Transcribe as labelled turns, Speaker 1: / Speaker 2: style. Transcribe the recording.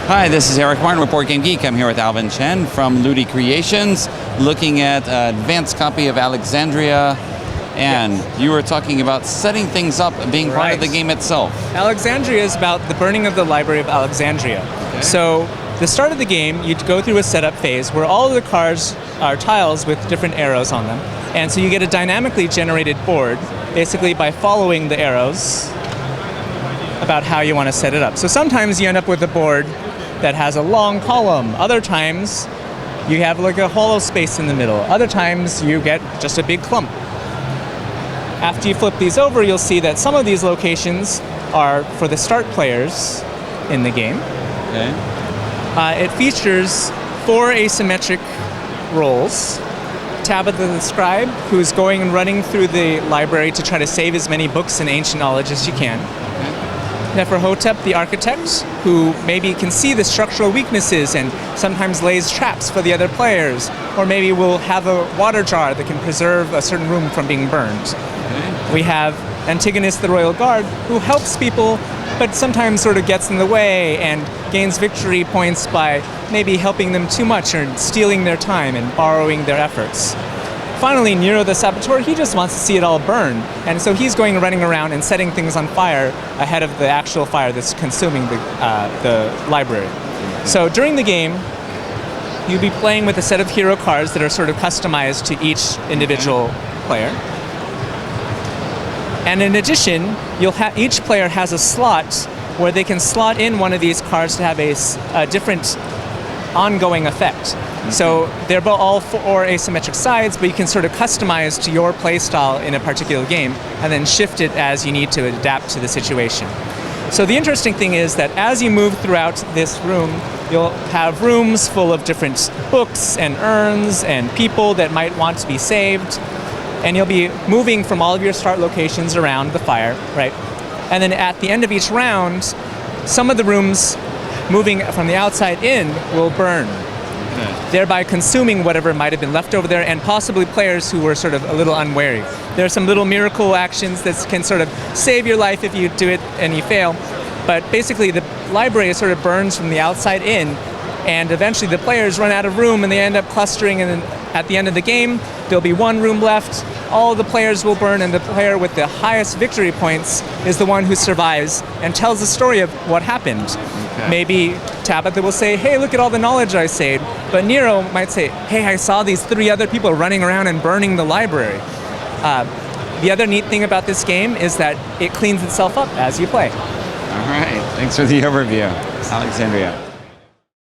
Speaker 1: Hi, this is Eric Martin with Board Game Geek. I'm here with Alvin Chen from LudiCreations, looking at an advanced copy of Alexandria, and you were talking about setting things up, being part of the game itself.
Speaker 2: Alexandria is about the burning of the Library of Alexandria. Okay. So, the start of the game, you go through a setup phase where all of the cards are tiles with different arrows on them, and so you get a dynamically generated board, basically by following the arrows about how you want to set it up. So sometimes you end up with a board that has a long column. Other times you have like a hollow space in the middle. Other times you get just a big clump. After you flip these over, you'll see that some of these locations are for the start players in the game.
Speaker 1: Okay.
Speaker 2: It features 4 asymmetric roles. Tabitha the Scribe, who's going and running through the library to try to save as many books and ancient knowledge as she can. Neferhotep the Architect, who maybe can see the structural weaknesses and sometimes lays traps for the other players, or maybe will have a water jar that can preserve a certain room from being burned. We have Antigonus the Royal Guard, who helps people, but sometimes sort of gets in the way and gains victory points by maybe helping them too much or stealing their time and borrowing their efforts. Finally, Nero the Saboteur, he just wants to see it all burn, and so he's going running around and setting things on fire ahead of the actual fire that's consuming the library. So during the game, you'll be playing with a set of hero cards that are sort of customized to each individual player. And in addition, each player has a slot where they can slot in one of these cards to have a different ongoing effect. So they're all 4 asymmetric sides, but you can sort of customize to your play style in a particular game and then shift it as you need to adapt to the situation. So the interesting thing is that as you move throughout this room, you'll have rooms full of different books and urns and people that might want to be saved, and you'll be moving from all of your start locations around the fire, right? And then at the end of each round, some of the rooms moving from the outside in will burn, thereby consuming whatever might have been left over there, and possibly players who were sort of a little unwary. There are some little miracle actions that can sort of save your life if you do it and you fail, but basically the library sort of burns from the outside in, and eventually the players run out of room and they end up clustering, and then at the end of the game there'll be one room left, all the players will burn, and the player with the highest victory points is the one who survives and tells the story of what happened. Okay. Maybe Tabitha will say, hey, look at all the knowledge I saved, but Nero might say, hey, I saw these 3 other people running around and burning the library. The other neat thing about this game is that it cleans itself up as you play.
Speaker 1: All right, thanks for the overview, Alexandria.